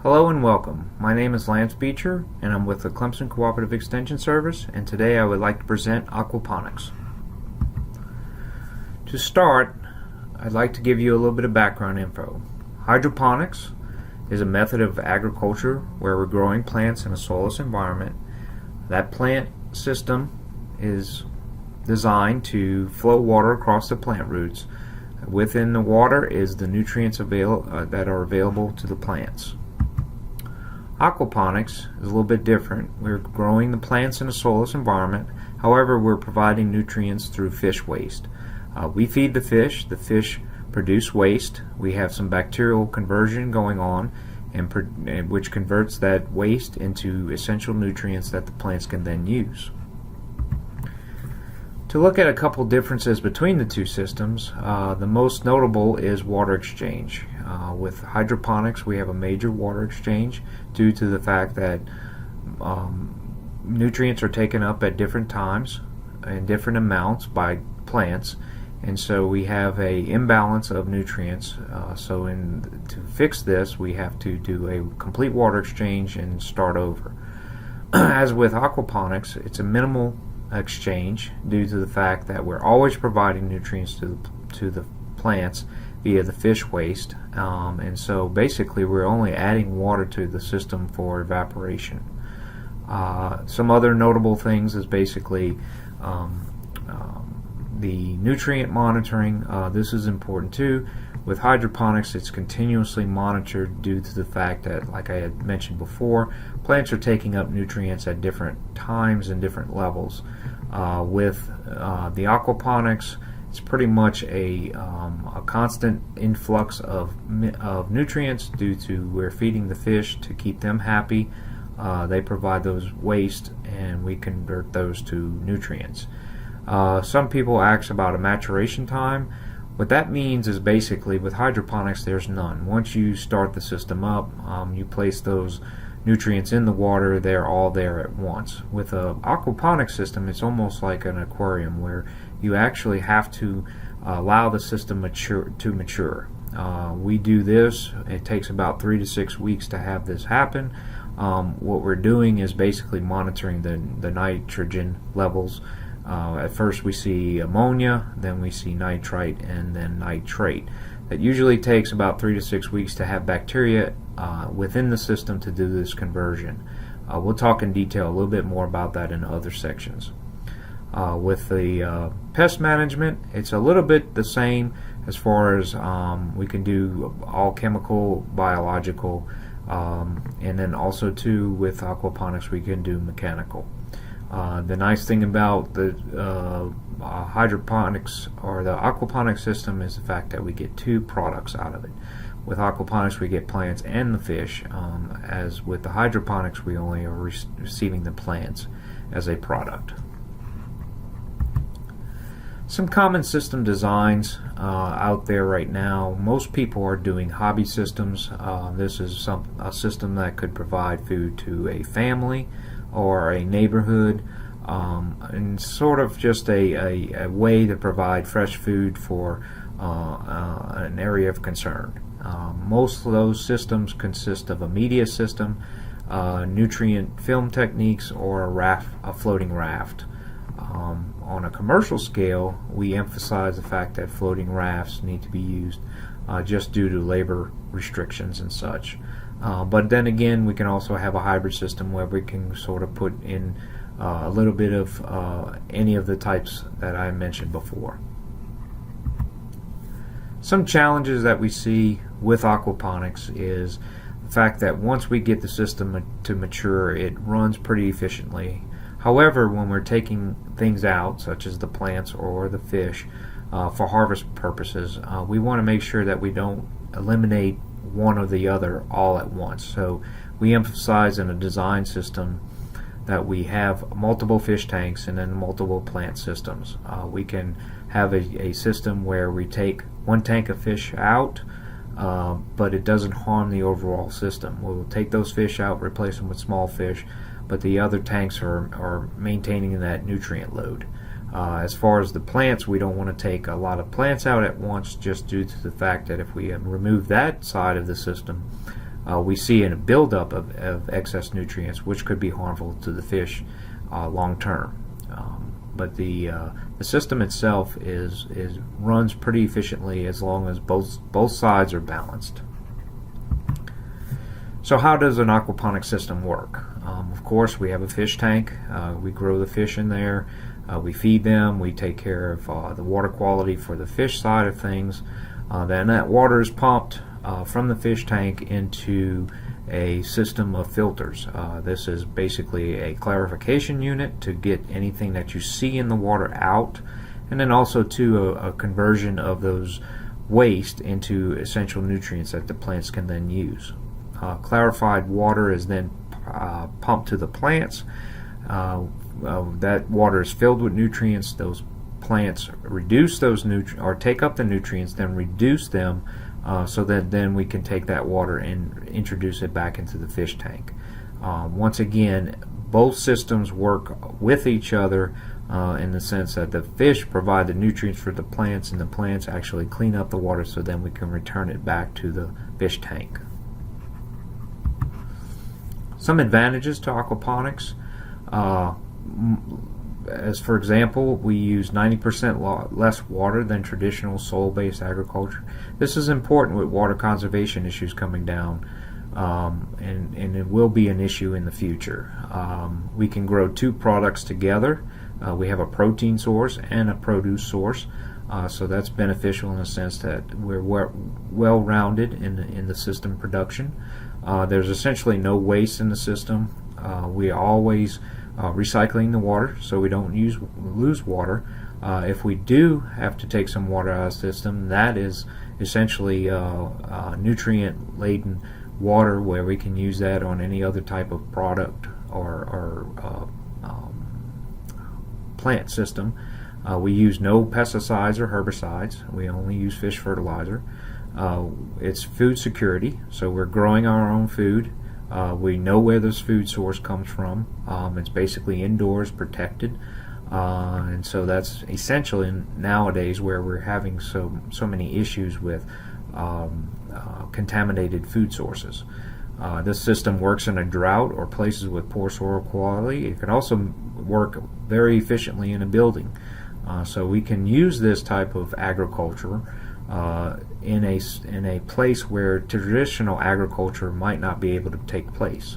Hello and welcome. My name is Lance Beecher and I'm with the Clemson Cooperative Extension Service, and today I would like to present aquaponics. To start, I'd like to give you a little bit of background info. Hydroponics is a method of agriculture where we're growing plants in a soilless environment. That plant system is designed to flow water across the plant roots. Within the water is the nutrients that are available to the plants. Aquaponics is a little bit different. We're growing the plants in a soilless environment. However, we're providing nutrients through fish waste. We feed the fish produce waste. We have some bacterial conversion going on, which converts that waste into essential nutrients that the plants can then use. To look at a couple differences between the two systems, the most notable is water exchange. With hydroponics, we have a major water exchange due to the fact that nutrients are taken up at different times in different amounts by plants, and so we have an imbalance of nutrients. To fix this, we have to do a complete water exchange and start over. As with aquaponics, it's a minimal exchange due to the fact that we're always providing nutrients to the plants via the fish waste, and so basically we're only adding water to the system for evaporation. Some other notable things is basically the nutrient monitoring. This is important too. With hydroponics, it's continuously monitored due to the fact that, like I had mentioned before, plants are taking up nutrients at different times and different levels. With the aquaponics, it's pretty much a constant influx of nutrients due to we're feeding the fish to keep them happy. They provide those waste and we convert those to nutrients. Some people ask about a maturation time. What that means is basically with hydroponics there's none. Once you start the system up, you place those nutrients in the water, they're all there at once. With a aquaponics system, it's almost like an aquarium where you actually have to allow the system to mature. We do this, it takes about 3 to 6 weeks to have this happen. What we're doing is basically monitoring the nitrogen levels. At first we see ammonia, then we see nitrite, and then nitrate. That usually takes about 3 to 6 weeks to have bacteria within the system to do this conversion. We'll talk in detail a little bit more about that in other sections. With the pest management, it's a little bit the same as far as we can do all chemical, biological, and then also too with aquaponics we can do mechanical. The nice thing about the hydroponics or the aquaponics system is the fact that we get two products out of it. With aquaponics we get plants and the fish, as with the hydroponics we only are receiving the plants as a product. Some common system designs out there right now. Most people are doing hobby systems. This is a system that could provide food to a family or a neighborhood, and sort of just a way to provide fresh food for an area of concern. Most of those systems consist of a media system, nutrient film techniques, or a floating raft. On a commercial scale, we emphasize the fact that floating rafts need to be used just due to labor restrictions and such. But then again, we can also have a hybrid system where we can sort of put in a little bit of any of the types that I mentioned before. Some challenges that we see with aquaponics is the fact that once we get the system to mature, it runs pretty efficiently. However, when we're taking things out, such as the plants or the fish, for harvest purposes, we want to make sure that we don't eliminate one or the other all at once. So we emphasize in a design system that we have multiple fish tanks and then multiple plant systems. We can have a system where we take one tank of fish out, but it doesn't harm the overall system. We'll take those fish out, replace them with small fish, but the other tanks are maintaining that nutrient load. As far as the plants, we don't want to take a lot of plants out at once, just due to the fact that if we remove that side of the system, we see a buildup of excess nutrients, which could be harmful to the fish long term. But the system itself runs pretty efficiently as long as both sides are balanced. So how does an aquaponics system work? Of course, we have a fish tank. We grow the fish in there. We feed them. We take care of the water quality for the fish side of things. Then that water is pumped from the fish tank into a system of filters. This is basically a clarification unit to get anything that you see in the water out, and then also to a conversion of those waste into essential nutrients that the plants can then use. Clarified water is then pumped to the plants. That water is filled with nutrients. Those plants reduce those nutrients, or take up the nutrients, then reduce them, so that then we can take that water and introduce it back into the fish tank. Once again, both systems work with each other in the sense that the fish provide the nutrients for the plants, and the plants actually clean up the water, so then we can return it back to the fish tank. Some advantages to aquaponics. As for example, we use 90% less water than traditional soil-based agriculture. This is important with water conservation issues coming down, and it will be an issue in the future. We can grow two products together. We have a protein source and a produce source, so that's beneficial in the sense that we're well-rounded in the system production. There's essentially no waste in the system. We always recycling the water, so we don't lose water. If we do have to take some water out of the system, that is essentially nutrient-laden water, where we can use that on any other type of product or plant system. We use no pesticides or herbicides. We only use fish fertilizer. It's food security, so we're growing our own food. We know where this food source comes from. It's basically indoors, protected, and so that's essential in nowadays where we're having so many issues with contaminated food sources. This system works in a drought or places with poor soil quality. It can also work very efficiently in a building. So we can use this type of agriculture in a place where traditional agriculture might not be able to take place.